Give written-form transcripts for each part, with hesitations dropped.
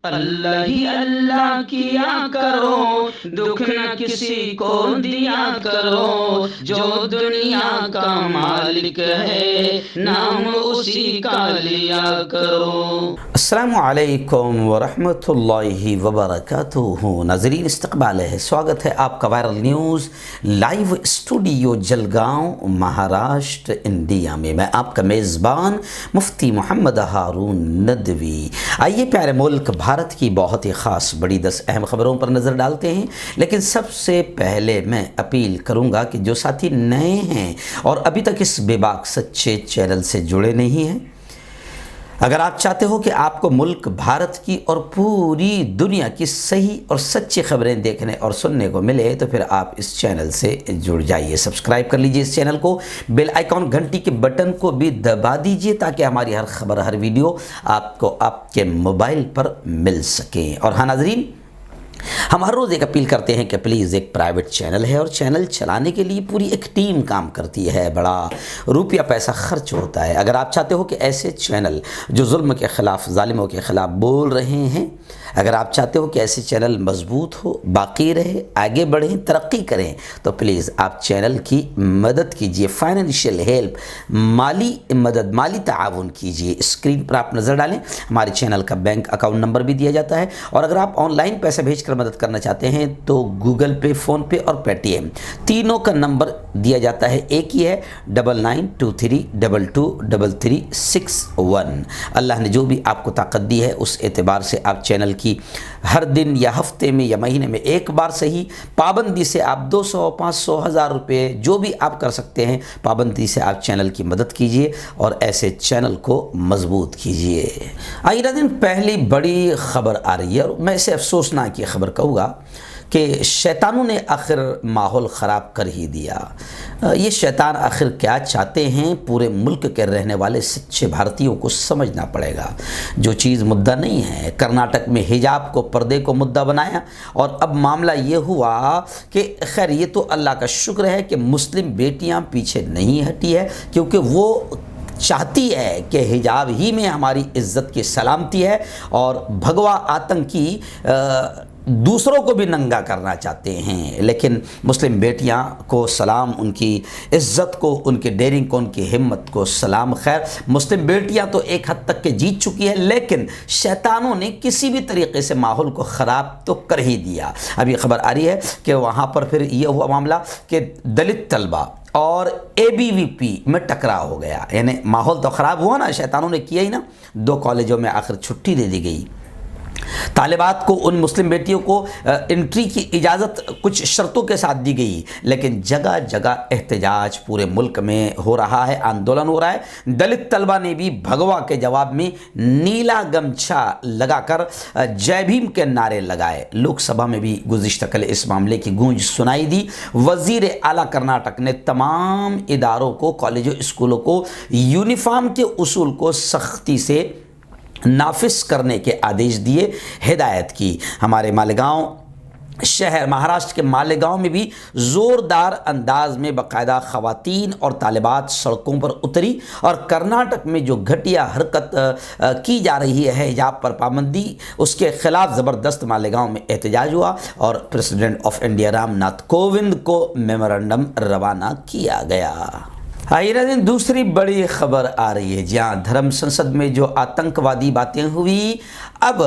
اللہ ہی اللہ کیا کرو، دکھ نہ کسی کو دیا کرو، جو دنیا کا مالک ہے نام اسی کا لیا کرو۔ السلام علیکم ورحمۃ اللہ وبرکاتہ۔ ناظرین استقبال ہے، سواگت ہے آپ کا viral news live studio Jalgaon Maharashtra India میں آپ کا میزبان مفتی محمد ہارون ندوی۔ آئیے پیارے ملک بھارت کی بہت ہی خاص بڑی 10 اہم خبروں پر نظر ڈالتے ہیں، لیکن سب سے پہلے میں اپیل کروں گا کہ جو ساتھی نئے ہیں اور ابھی تک اس بے باک سچے چینل سے جڑے نہیں ہیں، اگر آپ چاہتے ہو کہ آپ کو ملک بھارت کی اور پوری دنیا کی صحیح اور سچی خبریں دیکھنے اور سننے کو ملے تو پھر آپ اس چینل سے جڑ جائیے، سبسکرائب کر لیجئے اس چینل کو، بیل آئیکن گھنٹی کے بٹن کو بھی دبا دیجئے تاکہ ہماری ہر خبر ہر ویڈیو آپ کو آپ کے موبائل پر مل سکیں۔ اور ہاں ناظرین، ہم ہر روز ایک اپیل کرتے ہیں کہ پلیز ایک پرائیویٹ چینل ہے اور چینل چلانے کے لیے پوری ایک ٹیم کام کرتی ہے، بڑا روپیہ پیسہ خرچ ہوتا ہے۔ اگر آپ چاہتے ہو کہ ایسے چینل جو ظلم کے خلاف، ظالموں کے خلاف بول رہے ہیں، اگر آپ چاہتے ہو کہ ایسے چینل مضبوط ہو، باقی رہے، آگے بڑھیں، ترقی کریں، تو پلیز آپ چینل کی مدد کیجئے، فائنینشیل ہیلپ، مالی مدد، مالی تعاون کیجئے۔ اسکرین پر آپ نظر ڈالیں، ہمارے چینل کا بینک اکاؤنٹ نمبر بھی دیا جاتا ہے، اور اگر آپ آن لائن پیسہ بھیج کر مدد کرنا چاہتے ہیں تو گوگل پے، فون پے اور پے ٹی ایم تینوں کا نمبر دیا جاتا ہے، ایک ہی ہے 9923223361۔ اللہ نے جو بھی آپ کو طاقت دی ہے اس اعتبار سے آپ چینل کی ہر دن یا ہفتے میں یا مہینے میں ایک بار صحیح پابندی سے آپ 200، 500، 1000 روپے جو بھی آپ کر سکتے ہیں، پابندی سے آپ چینل کی مدد کیجئے اور ایسے چینل کو مضبوط کیجئے۔ آئیے دن پہلی بڑی خبر آ رہی ہے، اور میں اسے افسوسناک یہ خبر کہوں گا کہ شیطانوں نے آخر ماحول خراب کر ہی دیا۔ یہ شیطان آخر کیا چاہتے ہیں، پورے ملک کے رہنے والے سچے بھارتیوں کو سمجھنا پڑے گا۔ جو چیز مدعا نہیں ہے، کرناٹک میں حجاب کو، پردے کو مدعا بنایا، اور اب معاملہ یہ ہوا کہ خیر یہ تو اللہ کا شکر ہے کہ مسلم بیٹیاں پیچھے نہیں ہٹی ہے، کیونکہ وہ چاہتی ہے کہ حجاب ہی میں ہماری عزت کی سلامتی ہے، اور بھگوا آتنکی دوسروں کو بھی ننگا کرنا چاہتے ہیں، لیکن مسلم بیٹیاں کو سلام، ان کی عزت کو، ان کے ڈیرنگ کو، ان کی ہمت کو سلام۔ خیر مسلم بیٹیاں تو ایک حد تک کے جیت چکی ہے، لیکن شیطانوں نے کسی بھی طریقے سے ماحول کو خراب تو کر ہی دیا۔ اب یہ خبر آ رہی ہے کہ وہاں پر پھر یہ ہوا معاملہ کہ دلت طلبہ اور اے بی وی پی میں ٹکراؤ ہو گیا، یعنی ماحول تو خراب ہوا نا، شیطانوں نے کیا ہی نا۔ 2 کالجوں میں آخر چھٹی دے دی گئی، طالبات کو، ان مسلم بیٹیوں کو انٹری کی اجازت کچھ شرطوں کے ساتھ دی گئی، لیکن جگہ جگہ احتجاج پورے ملک میں ہو رہا ہے، آندولن ہو رہا ہے۔ دلت طلبہ نے بھی بھگوا کے جواب میں نیلا گمچھا لگا کر جے بھیم کے نعرے لگائے۔ لوک سبھا میں بھی گزشتہ کل اس معاملے کی گونج سنائی دی۔ وزیر اعلیٰ کرناٹک نے تمام اداروں کو، کالجوں، اسکولوں کو یونیفارم کے اصول کو سختی سے نافذ کرنے کے آدیش دیے، ہدایت کی۔ ہمارے مالیگاؤں شہر، مہاراشٹر کے مالیگاؤں میں بھی زوردار انداز میں باقاعدہ خواتین اور طالبات سڑکوں پر اتری، اور کرناٹک میں جو گھٹیا حرکت کی جا رہی ہے حجاب پر پابندی، اس کے خلاف زبردست مالیگاؤں میں احتجاج ہوا، اور president of India Ram Nath Kovind کو میمورنڈم روانہ کیا گیا۔ آئیے دن دوسری بڑی خبر آ رہی ہے، جہاں دھرم سنسد میں جو آتنکوادی باتیں ہوئی، اب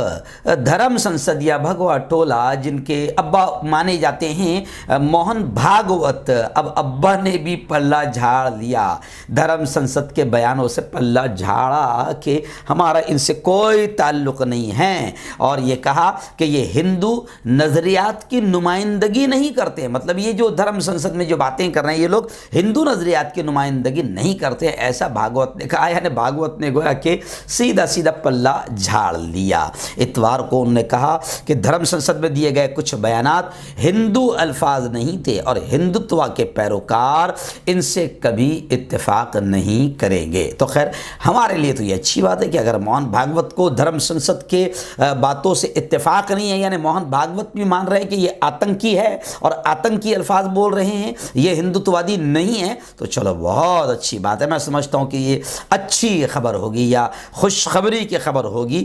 دھرم سنسد یا بھگوا ٹولہ، جن کے ابا مانے جاتے ہیں موہن بھاگوت، اب ابا نے بھی پلہ جھاڑ لیا۔ دھرم سنسد کے بیانوں سے پلہ جھاڑا کہ ہمارا ان سے کوئی تعلق نہیں ہے، اور یہ کہا کہ یہ ہندو نظریات کی نمائندگی نہیں کرتے، مطلب یہ جو دھرم سنسد میں جو باتیں کر رہے ہیں یہ لوگ ہندو نظریات کی نمائندگی نہیں کرتے، ایسا بھاگوت نے کہا، یعنی بھاگوت نے گویا کہ سیدھا سیدھا پلہ جھاڑ لیا۔ اتوار کو انہوں نے کہا کہ دھرم سنسد میں دیے گئے کچھ بیانات ہندو الفاظ نہیں تھے، اور ہندوتوا کے پیروکار ان سے کبھی اتفاق نہیں کریں گے۔ تو خیر ہمارے لیے تو یہ اچھی بات ہے کہ اگر موہن بھاگوت کو دھرم سنسد کے باتوں سے اتفاق نہیں ہے، یعنی موہن بھاگوت بھی مان رہے ہیں کہ یہ آتنکی ہے اور آتنکی الفاظ بول رہے ہیں، یہ ہندوتوادی نہیں ہے، تو چلو بہت اچھی بات ہے۔ میں سمجھتا ہوں کہ یہ اچھی خبر ہوگی یا خوشخبری کی خبر ہوگی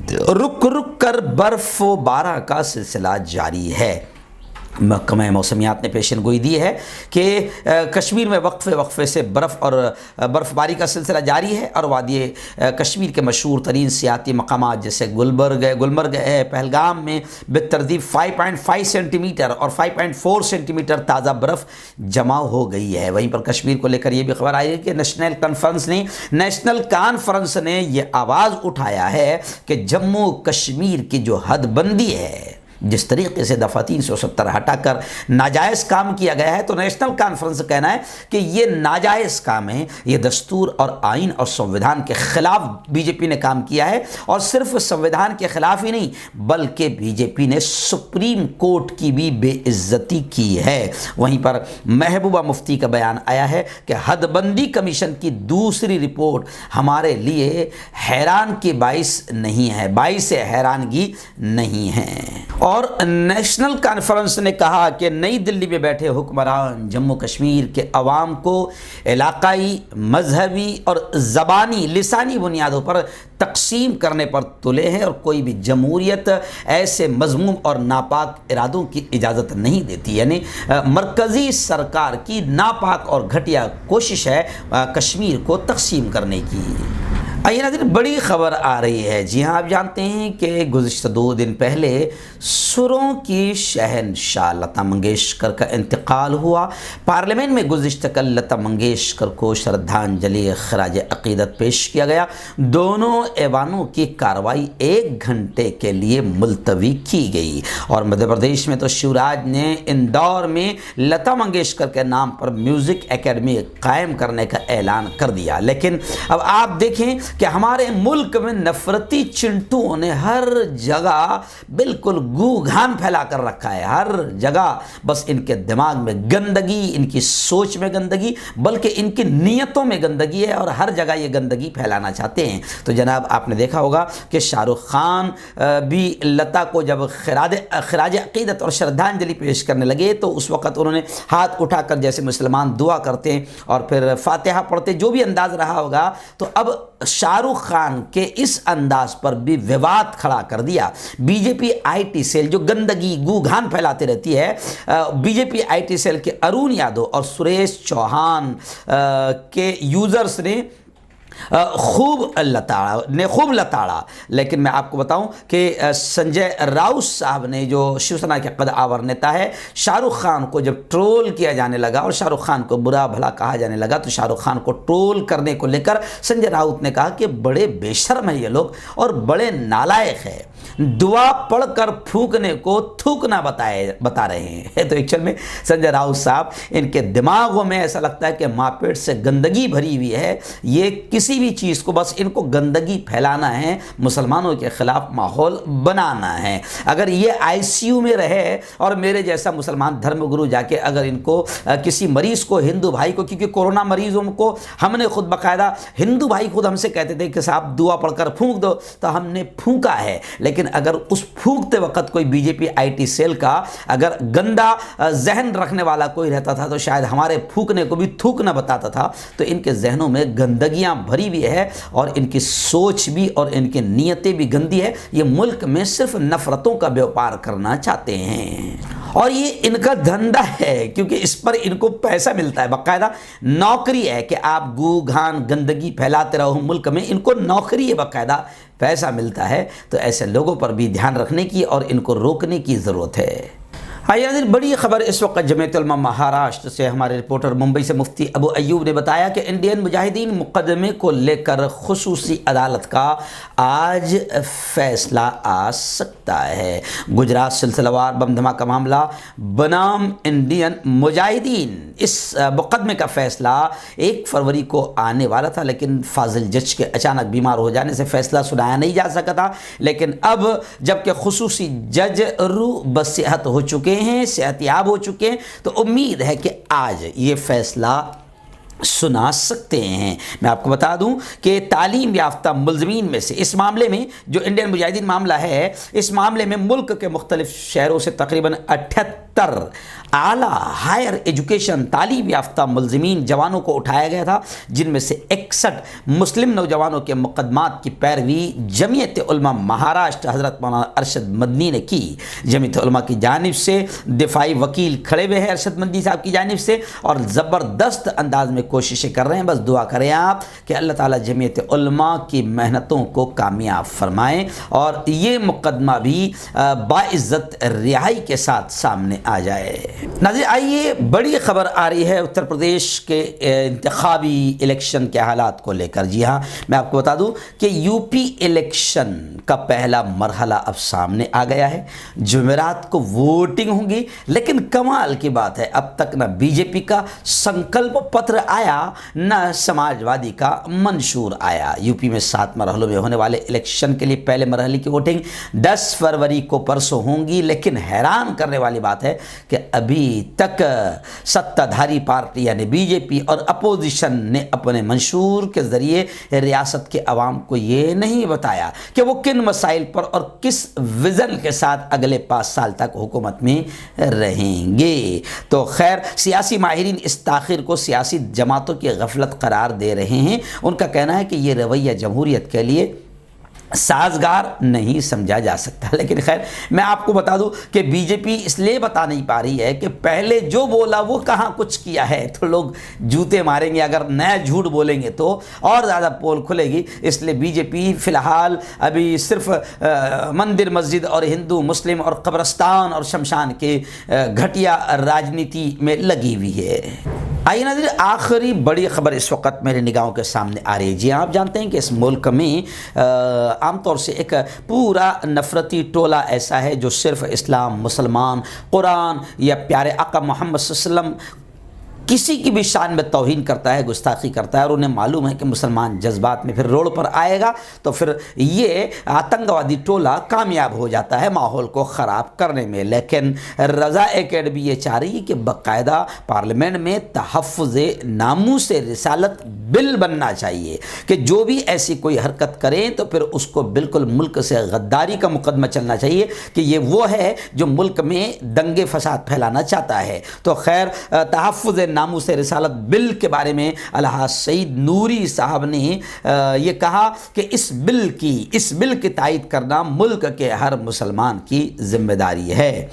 رک رک کر برف و بارہ کا سلسلہ جاری ہے۔ محکمہ موسمیات نے پیشن گوئی دی ہے کہ کشمیر میں وقفے سے برف باری کا سلسلہ جاری ہے، اور وادی کشمیر کے مشہور ترین سیاحتی مقامات جیسے گلمرگ ہے، پہلگام میں بالترتیب 5.5 سینٹی میٹر اور 5.4 سینٹی میٹر تازہ برف جمع ہو گئی ہے۔ وہیں پر کشمیر کو لے کر یہ بھی خبر آئی ہے کہ نیشنل کانفرنس نے یہ آواز اٹھایا ہے کہ جموں کشمیر کی جو حد بندی ہے، جس طریقے سے دفعہ 370 ہٹا کر ناجائز کام کیا گیا ہے، تو نیشنل کانفرنس کا کہنا ہے کہ یہ ناجائز کام ہے، یہ دستور اور آئین اور سنویدھان کے خلاف بی جے پی نے کام کیا ہے، اور صرف سنویدھان کے خلاف ہی نہیں بلکہ بی جے پی نے سپریم کورٹ کی بھی بے عزتی کی ہے۔ وہیں پر محبوبہ مفتی کا بیان آیا ہے کہ حد بندی کمیشن کی دوسری رپورٹ ہمارے لیے حیران کی باعث نہیں ہے، باعث حیرانگی نہیں ہے۔ اور نیشنل کانفرنس نے کہا کہ نئی دلی میں بیٹھے حکمران جموں کشمیر کے عوام کو علاقائی، مذہبی اور زبانی لسانی بنیادوں پر تقسیم کرنے پر تلے ہیں، اور کوئی بھی جمہوریت ایسے مذموم اور ناپاک ارادوں کی اجازت نہیں دیتی۔ یعنی مرکزی سرکار کی ناپاک اور گھٹیا کوشش ہے کشمیر کو تقسیم کرنے کی۔ آئیے ناظرین، بڑی خبر آ رہی ہے۔ جی ہاں، آپ جانتے ہیں کہ گزشتہ 2 دن پہلے سروں کی شہنشاہ لتا منگیشکر کا انتقال ہوا۔ پارلیمنٹ میں گزشتہ کل لتا منگیشکر کو شردھانجلی خراج عقیدت پیش کیا گیا۔ دونوں ایوانوں کی کارروائی 1 گھنٹے کے لیے ملتوی کی گئی، اور مدھیہ پردیش میں تو شیوراج نے اندور میں لتا منگیشکر کے نام پر میوزک اکیڈمی قائم کرنے کا اعلان کر دیا۔ لیکن اب آپ دیکھیں کہ ہمارے ملک میں نفرتی چنٹوؤں نے ہر جگہ بالکل گو گھان پھیلا کر رکھا ہے، ہر جگہ بس ان کے دماغ میں گندگی، ان کی سوچ میں گندگی، بلکہ ان کی نیتوں میں گندگی ہے، اور ہر جگہ یہ گندگی پھیلانا چاہتے ہیں۔ تو جناب آپ نے دیکھا ہوگا کہ شاہ رخ خان بھی لتا کو جب خراج عقیدت اور شردھانجلی پیش کرنے لگے تو اس وقت انہوں نے ہاتھ اٹھا کر جیسے مسلمان دعا کرتے ہیں اور پھر فاتحہ پڑھتے، جو بھی انداز رہا ہوگا، تو اب شاہ رخ خان کے اس انداز پر بھی وواد کھڑا کر دیا۔ B J P I T cell جو گندگی گو گھان پھیلاتے رہتی ہے، B J P I T cell کے ارون یادو اور سریش چوہان کے یوزرز نے خوب لتاڑا، لیکن میں آپ کو بتاؤں کہ سنجے راؤت صاحب نے، جو شیو سینا کے قد آور نیتا ہے، شاہ رخ خان کو جب ٹرول کیا جانے لگا اور شاہ رخ خان کو برا بھلا کہا جانے لگا، تو شاہ رخ خان کو ٹرول کرنے کو لے کر سنجے راؤت نے کہا کہ بڑے بے شرم ہیں یہ لوگ اور بڑے نالائق ہیں، دعا پڑھ کر پھونکنے کو تھوکنا بتا رہے ہیں۔ تو ایکچوئل میں سنجے راؤت صاحب، ان کے دماغوں میں ایسا لگتا ہے کہ ماں پیٹ سے گندگی بھری ہوئی ہے، یہ کسی بھی چیز کو بس ان کو گندگی پھیلانا ہے، مسلمانوں کے خلاف ماحول بنانا ہے۔ اگر یہ آئی سی یو میں رہے اور میرے جیسا مسلمان دھرم گرو جا کے اگر ان کو کسی مریض کو، ہندو بھائی کو، کیونکہ کورونا مریضوں کو ہم نے خود باقاعدہ، ہندو بھائی خود ہم سے کہتے تھے کہ صاحب دعا پڑھ کر پھونک دو، تو ہم نے پھونکا ہے، لیکن اگر اس پھونکتے وقت کوئی B J P I T cell کا اگر گندا ذہن رکھنے والا کوئی رہتا تھا تو شاید ہمارے پھونکنے کو بھی تھوکنا بتاتا تھا۔ تو ان کے ذہنوں میں گندگیاں بھری بھی ہے اور ان کی سوچ بھی اور ان کی نیتیں بھی گندی ہے۔ یہ ملک میں صرف نفرتوں کا بیوپار کرنا چاہتے ہیں، اور یہ ان کا دھندا ہے، کیونکہ اس پر ان کو پیسہ ملتا ہے، باقاعدہ نوکری ہے کہ آپ گو گھان گندگی پھیلاتے رہو ملک میں، ان کو نوکری ہے، باقاعدہ پیسہ ملتا ہے۔ تو ایسے لوگوں پر بھی دھیان رکھنے کی اور ان کو روکنے کی ضرورت ہے۔ بڑی خبر اس وقت جمعیت علماء مہاراشٹر سے، ہمارے رپورٹر ممبئی سے مفتی ابو ایوب نے بتایا کہ انڈین مجاہدین مقدمے کو لے کر خصوصی عدالت کا آج فیصلہ آ سکتا ہے۔ گجرات سلسلہ وار بم دھماکہ معاملہ بنام انڈین مجاہدین، اس مقدمے کا فیصلہ 1 فروری کو آنے والا تھا، لیکن فاضل جج کے اچانک بیمار ہو جانے سے فیصلہ سنایا نہیں جا سکا تھا۔ لیکن اب جبکہ خصوصی جج روح بصحت ہو چکے ہیں، صحت یاب ہو چکے ہیں، تو امید ہے کہ آج یہ فیصلہ سنا سکتے ہیں۔ میں آپ کو بتا دوں کہ تعلیم یافتہ ملزمین میں سے اس معاملے میں جو انڈین مجاہدین معاملہ ہے، اس معاملے میں ملک کے مختلف شہروں سے تقریباً 78 اعلیٰ ہائر ایجوکیشن تعلیم یافتہ ملزمین جوانوں کو اٹھایا گیا تھا، جن میں سے 61 مسلم نوجوانوں کے مقدمات کی پیروی جمعیت علماء مہاراشٹر حضرت مولانا ارشد مدنی نے کی۔ جمعیت علماء کی جانب سے دفاعی وکیل کھڑے ہوئے ہیں ارشد مدنی صاحب کی جانب سے، اور زبردست انداز میں کوششیں کر رہے ہیں۔ بس دعا کریں آپ کہ اللہ تعالیٰ جمعیت علماء کی محنتوں کو کامیاب فرمائیں اور یہ مقدمہ بھی باعزت رہائی کے ساتھ سامنے آ جائے۔ ناظرین آئیے بڑی خبر آ رہی ہے اتر پردیش کے انتخابی الیکشن کے حالات کو لے کر۔ جی ہاں، میں آپ کو بتا دوں کہ یو پی الیکشن کا پہلا مرحلہ اب سامنے آ گیا ہے۔ جمعرات کو ووٹنگ ہوں گی، لیکن کمال کی بات ہے اب تک نہ بی جے پی کا سنکلپ پتر آیا نہ سماجوادی کا منشور آیا۔ یو پی میں 7 مرحلوں میں ہونے والے الیکشن کے لیے پہلے مرحلے کی ووٹنگ 10 فروری کو پرسوں ہوں گی، لیکن حیران کرنے والی بات ہے کہ ابھی تک ستہ دھاری پارٹی یعنی بی جے پی اور اپوزیشن نے اپنے منشور کے ذریعے ریاست کے عوام کو یہ نہیں بتایا کہ وہ کن مسائل پر اور کس ویژن کے ساتھ اگلے 5 سال تک حکومت میں رہیں گے۔ تو خیر، سیاسی ماہرین اس تاخیر کو سیاسی جماعتوں کی غفلت قرار دے رہے ہیں۔ ان کا کہنا ہے کہ یہ رویہ جمہوریت کے لیے سازگار نہیں سمجھا جا سکتا، لیکن خیر میں آپ کو بتا دوں کہ بی جے پی اس لیے بتا نہیں پا رہی ہے کہ پہلے جو بولا وہ کہاں کچھ کیا ہے، تو لوگ جوتے ماریں گے اگر نیا جھوٹ بولیں گے تو اور زیادہ پول کھلے گی۔ اس لیے بی جے پی فی الحال ابھی صرف مندر مسجد اور ہندو مسلم اور قبرستان اور شمشان کے گھٹیا راجنیتی میں لگی ہوئی ہے۔ آئیے ناظرین، آخری بڑی خبر اس وقت میرے نگاہوں کے سامنے آ رہی ہے۔ جی آپ جانتے ہیں کہ اس ملک میں عام طور سے ایک پورا نفرتی ٹولہ ایسا ہے جو صرف اسلام، مسلمان، قرآن یا پیارے آقا محمد صلی اللہ علیہ وسلم کسی کی بھی شان میں توہین کرتا ہے، گستاخی کرتا ہے، اور انہیں معلوم ہے کہ مسلمان جذبات میں پھر روڈ پر آئے گا تو پھر یہ آتنکوادی ٹولہ کامیاب ہو جاتا ہے ماحول کو خراب کرنے میں۔ لیکن رضا اکیڈمی یہ چاہ رہی ہے کہ باقاعدہ پارلیمنٹ میں تحفظ ناموس رسالت بل بننا چاہیے کہ جو بھی ایسی کوئی حرکت کریں تو پھر اس کو بالکل ملک سے غداری کا مقدمہ چلنا چاہیے کہ یہ وہ ہے جو ملک میں دنگے فساد پھیلانا چاہتا ہے۔ تو خیر، تحفظ ناموس رسالت بل کے بارے میں الحاج سعید نوری صاحب نے یہ کہا کہ اس بل کی تائید کرنا ملک کے ہر مسلمان کی ذمہ داری ہے۔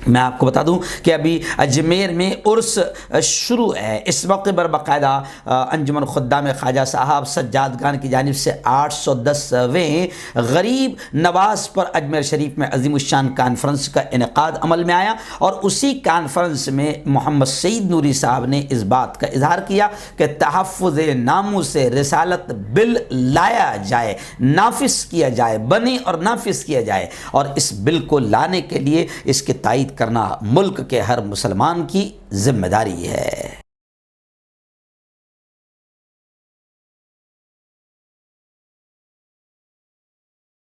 میں آپ کو بتا دوں کہ ابھی اجمیر میں عرس شروع ہے۔ اس موقع پر باقاعدہ انجمن خدام خواجہ صاحب سجادگان کی جانب سے 810ویں غریب نواز پر اجمیر شریف میں عظیم الشان کانفرنس کا انعقاد عمل میں آیا، اور اسی کانفرنس میں محمد سعید نوری صاحب نے اس بات کا اظہار کیا کہ تحفظ ناموس رسالت بل لایا جائے، نافذ کیا جائے، بنے اور نافذ کیا جائے، اور اس بل کو لانے کے لیے اس کی تائید کرنا ملک کے ہر مسلمان کی ذمہ داری ہے۔